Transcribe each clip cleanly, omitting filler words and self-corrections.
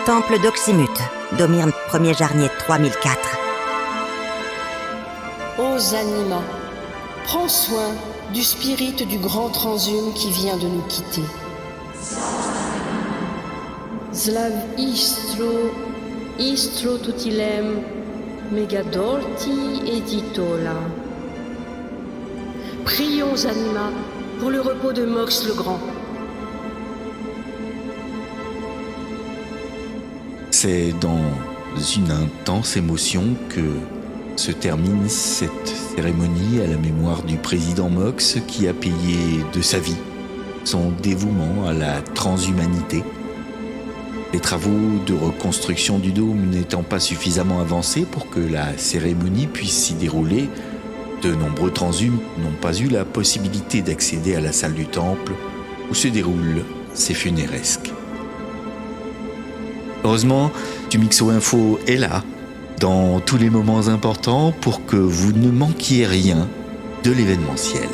Temple d'Oxymute, Domirne, 1er Jarnier 3004. Ô Zanima, prends soin du spirit du grand transhume qui vient de nous quitter. Slav istro tutilem, megadorti editola. Prions Zanima pour le repos de Mox le Grand. C'est dans une intense émotion que se termine cette cérémonie à la mémoire du président Mox qui a payé de sa vie son dévouement à la transhumanité. Les travaux de reconstruction du dôme n'étant pas suffisamment avancés pour que la cérémonie puisse s'y dérouler, de nombreux transhumes n'ont pas eu la possibilité d'accéder à la salle du temple où se déroulent ces funéresques. Heureusement, Tumixo Info est là, dans tous les moments importants, pour que vous ne manquiez rien de l'événementiel.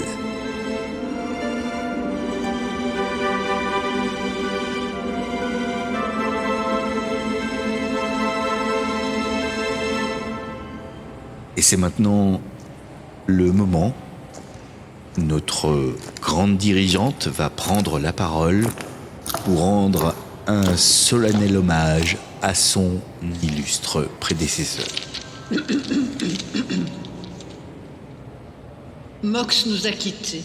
Et c'est maintenant le moment. Notre grande dirigeante va prendre la parole pour rendre un solennel hommage à son illustre prédécesseur. Mox nous a quittés.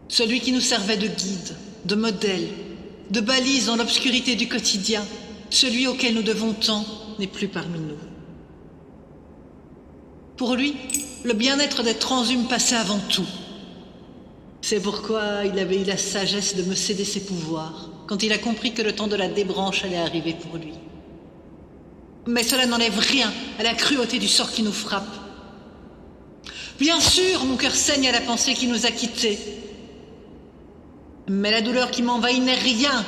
Celui qui nous servait de guide, de modèle, de balise dans l'obscurité du quotidien, celui auquel nous devons tant, n'est plus parmi nous. Pour lui, le bien-être des transhumes passait avant tout. C'est pourquoi il avait eu la sagesse de me céder ses pouvoirs, quand il a compris que le temps de la débranche allait arriver pour lui. Mais cela n'enlève rien à la cruauté du sort qui nous frappe. Bien sûr, mon cœur saigne à la pensée qu'il nous a quittés. Mais la douleur qui m'envahit n'est rien.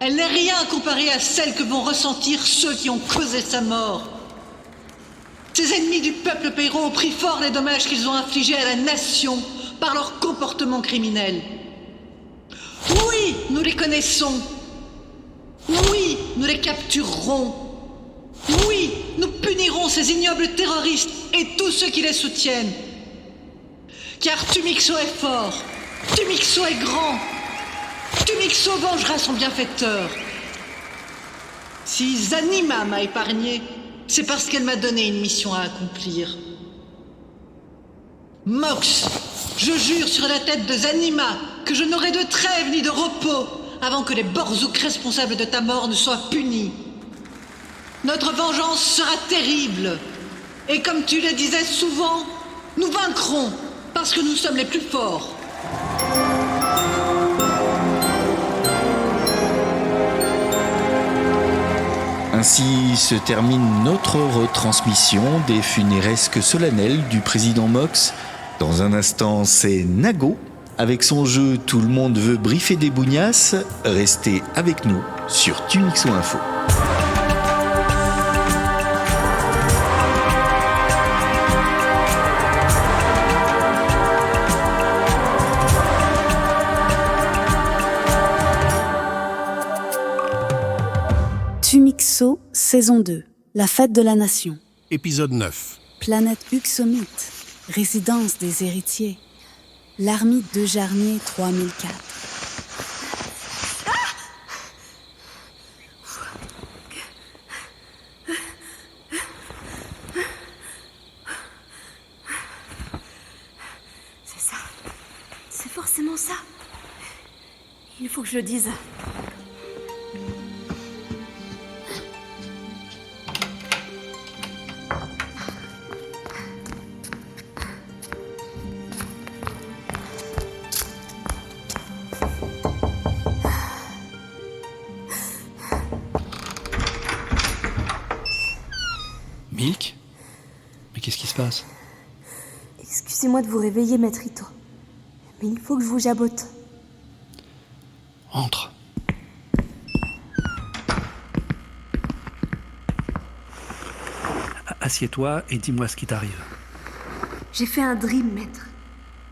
Elle n'est rien comparée à celle que vont ressentir ceux qui ont causé sa mort. Ces ennemis du peuple paieront au prix fort les dommages qu'ils ont infligés à la nation par leur comportement criminel. Oui, nous les connaissons. Oui, nous les capturerons. Oui, nous punirons ces ignobles terroristes et tous ceux qui les soutiennent. Car Tumixo est fort, Tumixo est grand, Tumixo vengera son bienfaiteur. Si Zanima m'a épargné, c'est parce qu'elle m'a donné une mission à accomplir. Mox, je jure sur la tête de Zanima que je n'aurai de trêve ni de repos avant que les Borzouks responsables de ta mort ne soient punis. Notre vengeance sera terrible. Et comme tu le disais souvent, nous vaincrons parce que nous sommes les plus forts. Ainsi se termine notre retransmission des funéresques solennelles du président Mox. Dans un instant, c'est Nago. Avec son jeu Tout le monde veut briefer des bougnasses. Restez avec nous sur Tumixo Info. Tumixo, saison 2, la fête de la nation. Épisode 9. Planète Uxomite, résidence des héritiers. L'ermite de Jarnier 3004. C'est ça. C'est forcément ça. Il faut que je le dise. Milk ? Mais qu'est-ce qui se passe ? Excusez-moi de vous réveiller, maître Ito. Mais il faut que je vous jabote. Entre. Assieds-toi et dis-moi ce qui t'arrive. J'ai fait un dream, maître.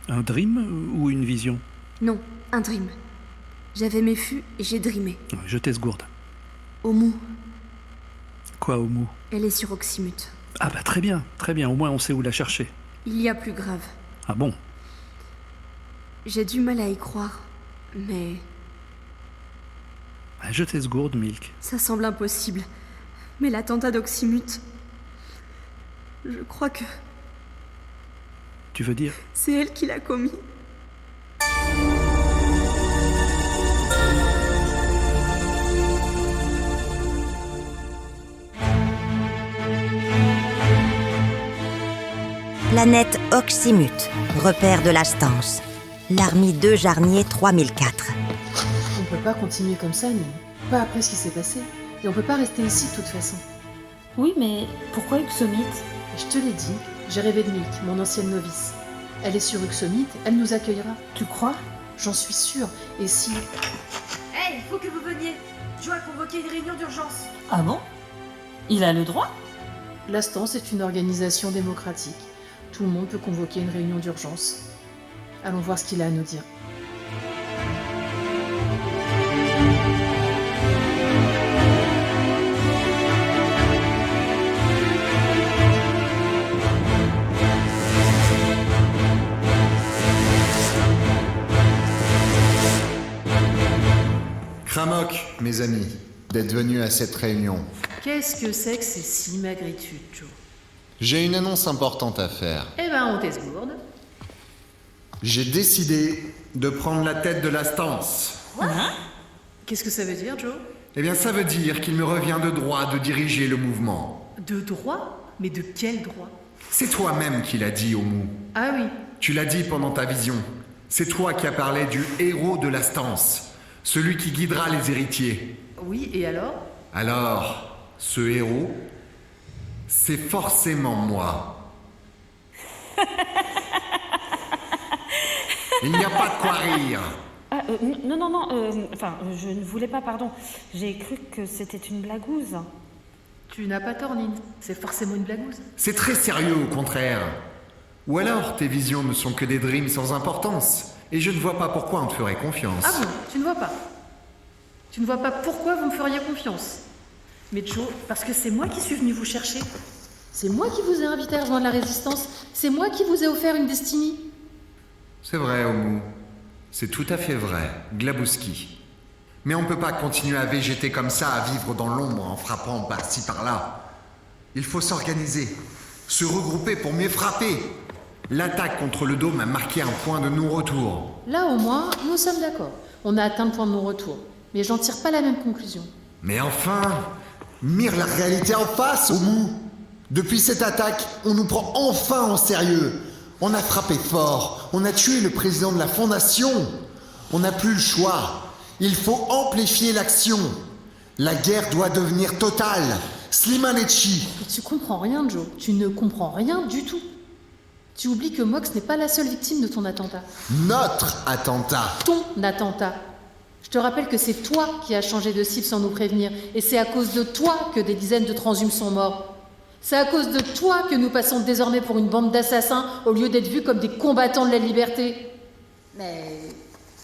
Un dream ou une vision ? Non, un dream. J'avais mes fûts et j'ai dreamé. Je t'esgourde. Omu, Quoi, Omu? elle est sur Oxymute. Ah bah très bien. Au moins on sait où la chercher. Il y a plus grave. Ah bon? J'ai du mal à y croire, mais Bah, je t'esgourde, Milk. ça semble impossible. Mais l'attentat d'Oxymute... Je crois que Tu veux dire? c'est elle qui l'a commis. Planète Oxymute, repère de la Stance. L'Armie 2 Jarnier 3004. On peut pas continuer comme ça, nous. Pas après ce qui s'est passé. Et on peut pas rester ici de toute façon. Oui, mais pourquoi Uxomite? Je te l'ai dit, j'ai rêvé de Milk, mon ancienne novice. Elle est sur Uxomite, elle nous accueillera. Tu crois? J'en suis sûre. Et si... Hey, faut que vous veniez. Je dois convoquer une réunion d'urgence. Ah bon? Il a le droit? La Stance est une organisation démocratique. Tout le monde peut convoquer une réunion d'urgence. Allons voir ce qu'il a à nous dire. Kramok, mes amis, d'être venus à cette réunion. Qu'est-ce que c'est que ces simagritudes, Joe? J'ai une annonce importante à faire. Eh ben, on t'esgourde. J'ai décidé de prendre la tête de la Stance. Qu'est-ce que ça veut dire, Joe? Eh bien, ça veut dire qu'il me revient de droit de diriger le mouvement. De droit? Mais de quel droit? C'est toi-même qui l'as dit, Omu. Ah oui. Tu l'as dit pendant ta vision. C'est toi qui as parlé du héros de la Stance. Celui qui guidera les héritiers. Oui, et alors? Alors, ce héros, c'est forcément moi. Il n'y a pas de quoi rire. Non, je ne voulais pas, pardon. J'ai cru que c'était une blagouse. Tu n'as pas tort, Nin. C'est forcément une blagouse. C'est très sérieux, au contraire. Ou alors, tes visions ne sont que des dreams sans importance. Et je ne vois pas pourquoi on te ferait confiance. Ah bon? Tu ne vois pas? Tu ne vois pas pourquoi vous me feriez confiance? Mais Joe, parce que c'est moi qui suis venu vous chercher. C'est moi qui vous ai invité à rejoindre la Résistance. C'est moi qui vous ai offert une destinée. C'est vrai, Omu. C'est tout à fait vrai, Glabouski. Mais on ne peut pas continuer à végéter comme ça, à vivre dans l'ombre en frappant par-ci par-là. Il faut s'organiser, se regrouper pour mieux frapper. L'attaque contre le dôme a marqué un point de non-retour. Là, au moins, nous sommes d'accord. On a atteint le point de non-retour. Mais j'en tire pas la même conclusion. Mais enfin, mire la réalité en face, Omu. Depuis cette attaque, on nous prend enfin en sérieux. On a frappé fort. On a tué le président de la Fondation. On n'a plus le choix. Il faut amplifier l'action. La guerre doit devenir totale. Slimanechi. Mais tu comprends rien, Joe. Tu ne comprends rien du tout. Tu oublies que Mox n'est pas la seule victime de ton attentat. Notre attentat. Ton attentat. Je te rappelle que c'est toi qui as changé de cible sans nous prévenir. Et c'est à cause de toi que des dizaines de transhumants sont morts. C'est à cause de toi que nous passons désormais pour une bande d'assassins au lieu d'être vus comme des combattants de la liberté. Mais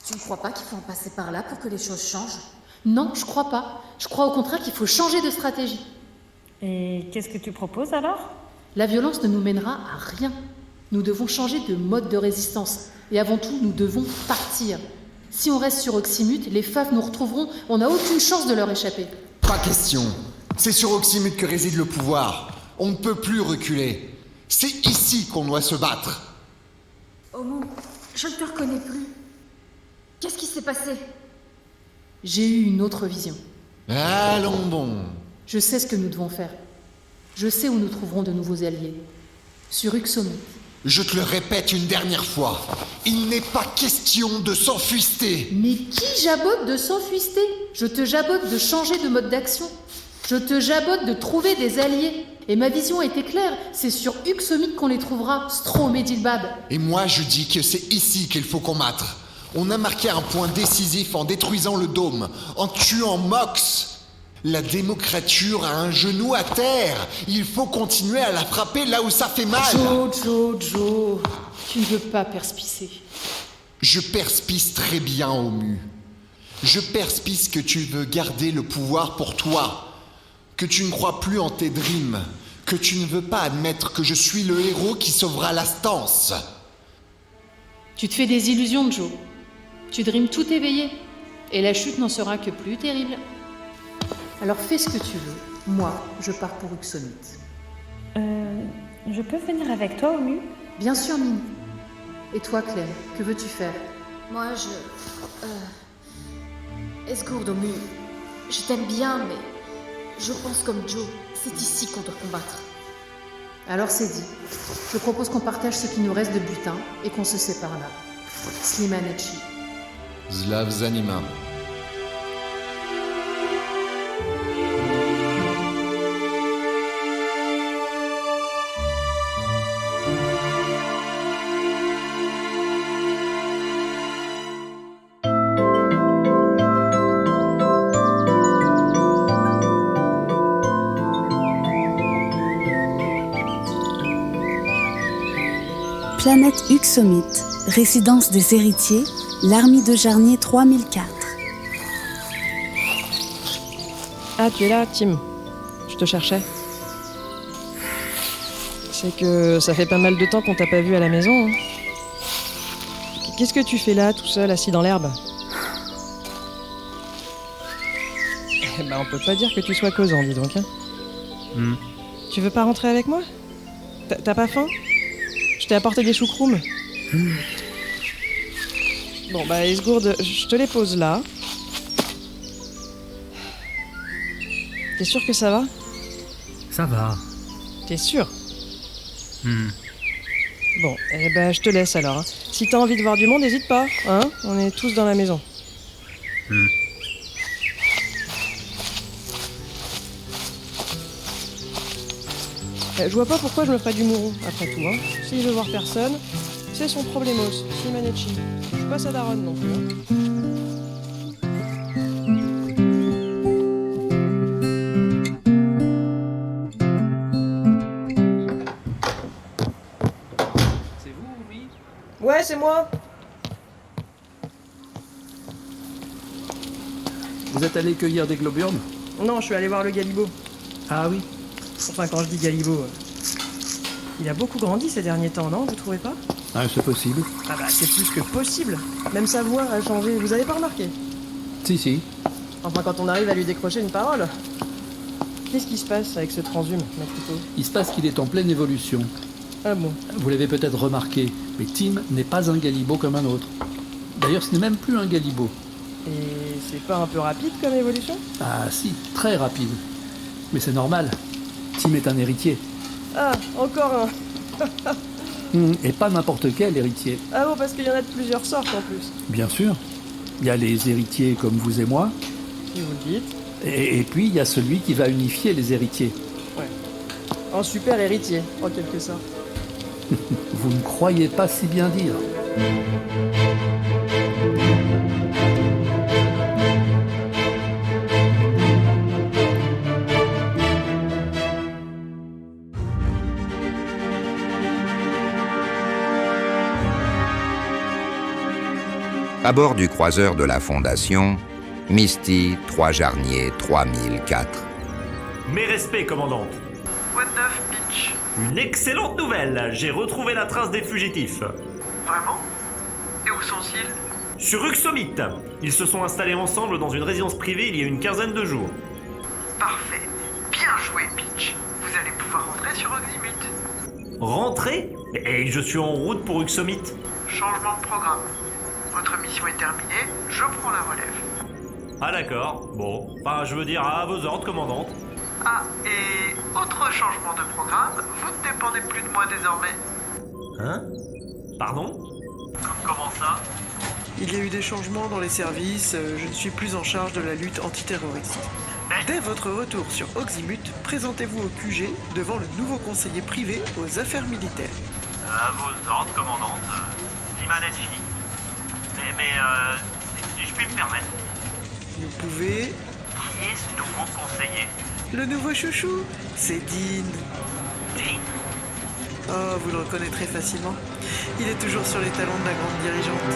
tu ne crois pas qu'il faut en passer par là pour que les choses changent? Non, je crois pas. Je crois au contraire qu'il faut changer de stratégie. Et qu'est-ce que tu proposes alors? La violence ne nous mènera à rien. Nous devons changer de mode de résistance. Et avant tout, nous devons partir. Si on reste sur Oxymute, les Faf nous retrouveront. On n'a aucune chance de leur échapper. Pas question. C'est sur Oxymute que réside le pouvoir. On ne peut plus reculer. C'est ici qu'on doit se battre. Omu, je ne te reconnais plus. Qu'est-ce qui s'est passé? J'ai eu une autre vision. Allons bon. Je sais ce que nous devons faire. Je sais où nous trouverons de nouveaux alliés. Sur Uxomite. Je te le répète une dernière fois. Il n'est pas question de s'enfuister. Mais qui jabote de s'enfuister? Je te jabote de changer de mode d'action. Je te jabote de trouver des alliés. Et ma vision était claire. C'est sur Uxomite qu'on les trouvera, Strom et Dilbab. Et moi, je dis que c'est ici qu'il faut combattre. On a marqué un point décisif en détruisant le dôme, en tuant Mox. La démocrature a un genou à terre. Il faut continuer à la frapper là où ça fait mal. Joe, tu ne veux pas perspicer. Je perspisse très bien, Omu. Je perspire que tu veux garder le pouvoir pour toi, que tu ne crois plus en tes dreams, que tu ne veux pas admettre que je suis le héros qui sauvera la stance. Tu te fais des illusions, Joe. Tu dreams tout éveillé. Et la chute n'en sera que plus terrible. Alors fais ce que tu veux. Moi, je pars pour Uxomite. Je peux venir avec toi, Omu? Bien sûr, Mine. Et toi, Clem, que veux-tu faire? Moi, Esgourde, Omu, je t'aime bien, mais je pense comme Joe. C'est ici qu'on doit combattre. Alors c'est dit. Je propose qu'on partage ce qui nous reste de butin et qu'on se sépare là. Slimanechi. Zlav Zanima. Planète Uxomite, résidence des héritiers, l'Armie de Jarnier 3004. Ah, tu es là, Tim. Je te cherchais. C'est que ça fait pas mal de temps qu'on t'a pas vu à la maison. Hein. Qu'est-ce que tu fais là, tout seul, assis dans l'herbe? Eh ben, on peut pas dire que tu sois causant, dis donc. Hein. Tu veux pas rentrer avec moi? T'as pas faim? Je t'ai apporté des choucroums. Bon, bah, Esgourde, je te les pose là. T'es sûr que ça va? Ça va. T'es sûr? Bon, eh ben, je te laisse alors. Hein. Si t'as envie de voir du monde, n'hésite pas. Hein, on est tous dans la maison. Je vois pas pourquoi je me ferais du mourou, après tout. Hein. S'il veut voir personne, c'est son problémos, Slimanechi. Je suis pas sa daronne non plus. Hein. C'est vous, oui? Ouais, c'est moi. Vous êtes allé cueillir des globurnes? Non, je suis allé voir le Galibo. Ah oui. Enfin, quand je dis Galibo, il a beaucoup grandi ces derniers temps, non? Vous trouvez pas? Ah, c'est possible. Ah bah, c'est plus que possible. Même sa voix a changé, vous avez pas remarqué? Si. Enfin, quand on arrive à lui décrocher une parole. Qu'est-ce qui se passe avec ce transhume, Makrito? Il se passe qu'il est en pleine évolution. Ah bon? Vous l'avez peut-être remarqué, mais Tim n'est pas un Galibo comme un autre. D'ailleurs, ce n'est même plus un Galibo. Et c'est pas un peu rapide comme évolution? Ah si, très rapide. Mais c'est normal. Tim est un héritier. Ah, encore un. Et pas n'importe quel héritier. Ah bon, parce qu'il y en a de plusieurs sortes en plus. Bien sûr. Il y a les héritiers comme vous et moi. Si vous le dites. Et puis il y a celui qui va unifier les héritiers. Ouais. Un super héritier, en quelque sorte. Vous ne croyez pas si bien dire. À bord du croiseur de la Fondation, Misty, 3 Jarnier 3004. Mes respects, commandante. Quoi de neuf, Peach? Une excellente nouvelle, j'ai retrouvé la trace des fugitifs. Vraiment? Et où sont-ils? Sur Uxomite. Ils se sont installés ensemble dans une résidence privée il y a une quinzaine de jours. Parfait. Bien joué, Peach. Vous allez pouvoir rentrer sur Oxymute. Rentrer? Et je suis en route pour Uxomite. Changement de programme. Votre mission est terminée, je prends la relève. Ah d'accord, bon. Enfin, je veux dire, à vos ordres, commandante. Ah, et autre changement de programme, vous ne dépendez plus de moi désormais. Hein? Pardon? Comment ça? Il y a eu des changements dans les services, je ne suis plus en charge de la lutte antiterroriste. Dès votre retour sur Oxymute, présentez-vous au QG devant le nouveau conseiller privé aux affaires militaires. À vos ordres, commandante. Slimanechi. Mais si je puis me permettre. Vous pouvez... Qui est ce nouveau conseiller? Le nouveau chouchou, c'est Dean. Dean? Oh, vous le reconnaîtrez facilement. Il est toujours sur les talons de la grande dirigeante.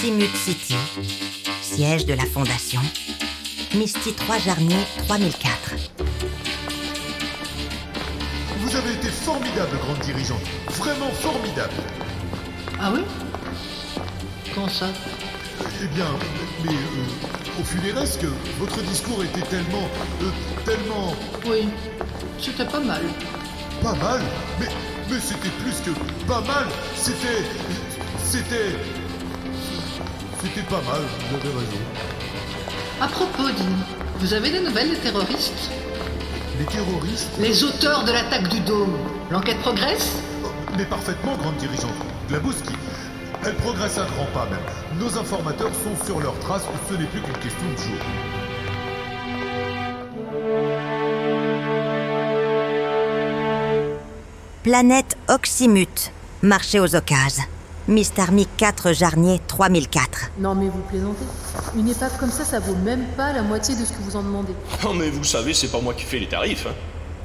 Oxymute City, siège de la Fondation, Misty 3 Jarnier 3004. Vous avez été formidable, grande dirigeante. Vraiment formidable. Ah oui? Comment ça? Eh bien, mais au funéresque, votre discours était tellement... Oui, c'était pas mal. Pas mal? Mais c'était plus que pas mal. C'était pas mal, vous avez raison. À propos, Dean, vous avez des nouvelles des terroristes? Les terroristes? Les auteurs de l'attaque du dôme. L'enquête progresse? Mais parfaitement, grande dirigeante. Glabowski. Elle progresse à grands pas même. Nos informateurs sont sur leurs traces, ce n'est plus qu'une question de jour. Planète Oxymute, marché aux occasions. Miss Army 4 Jarnier 3004. Non mais vous plaisantez. Une épave comme ça vaut même pas la moitié de ce que vous en demandez. Non mais vous savez, c'est pas moi qui fais les tarifs. Hein.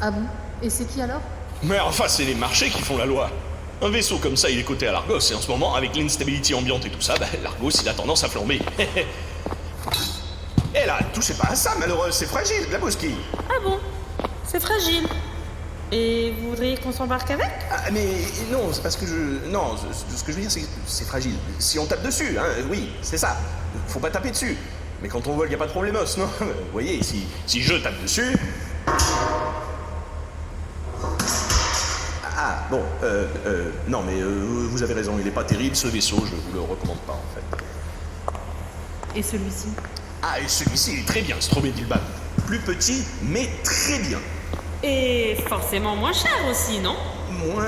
Ah bon? Et c'est qui alors? Mais enfin, c'est les marchés qui font la loi. Un vaisseau comme ça, il est coté à l'Argos, et en ce moment, avec l'instabilité ambiante et tout ça, l'Argos, il a tendance à flamber. Eh là, touchez pas à ça, malheureuse, c'est fragile, Glabowski. Ah bon? C'est fragile. Et vous voudriez qu'on s'embarque avec? Ah, mais non, c'est parce que Non, ce que je veux dire, c'est que c'est fragile. Si on tape dessus, hein, oui, c'est ça. Faut pas taper dessus. Mais quand on vole, y a pas de problémos, non? Vous voyez, si je tape dessus... Ah, bon, non, mais vous avez raison, il est pas terrible, ce vaisseau, je vous le recommande pas, en fait. Et celui-ci? Ah, et celui-ci, il est très bien, Stromedilban. Plus petit, mais très bien. Et forcément moins cher aussi, non? Moins,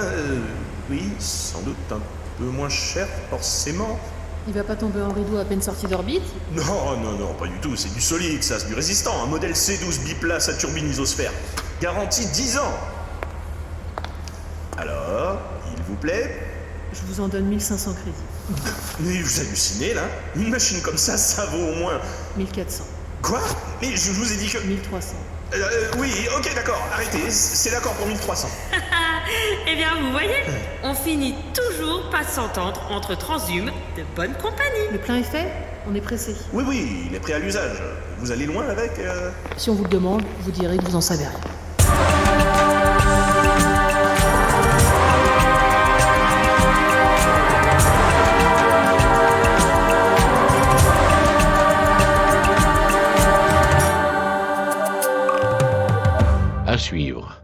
oui, sans doute un peu moins cher, forcément. Il va pas tomber en rideau à peine sorti d'orbite? Non, pas du tout, c'est du solide, ça, c'est du résistant. Un modèle C12 biplace à turbine isosphère. Garantie 10 ans. Alors, il vous plaît? Je vous en donne 1500 crédits. Mais vous hallucinez, là? Une machine comme ça vaut au moins... 1400. Quoi? Mais je vous ai dit que... 1300. Oui, ok, d'accord, arrêtez, c'est d'accord pour 1300. Eh bien, vous voyez, on finit toujours par s'entendre entre transhumants de bonne compagnie. Le plein est fait? On est pressé. Oui, il est prêt à l'usage. Vous allez loin avec... Si on vous le demande, vous direz que vous en savez rien. À suivre.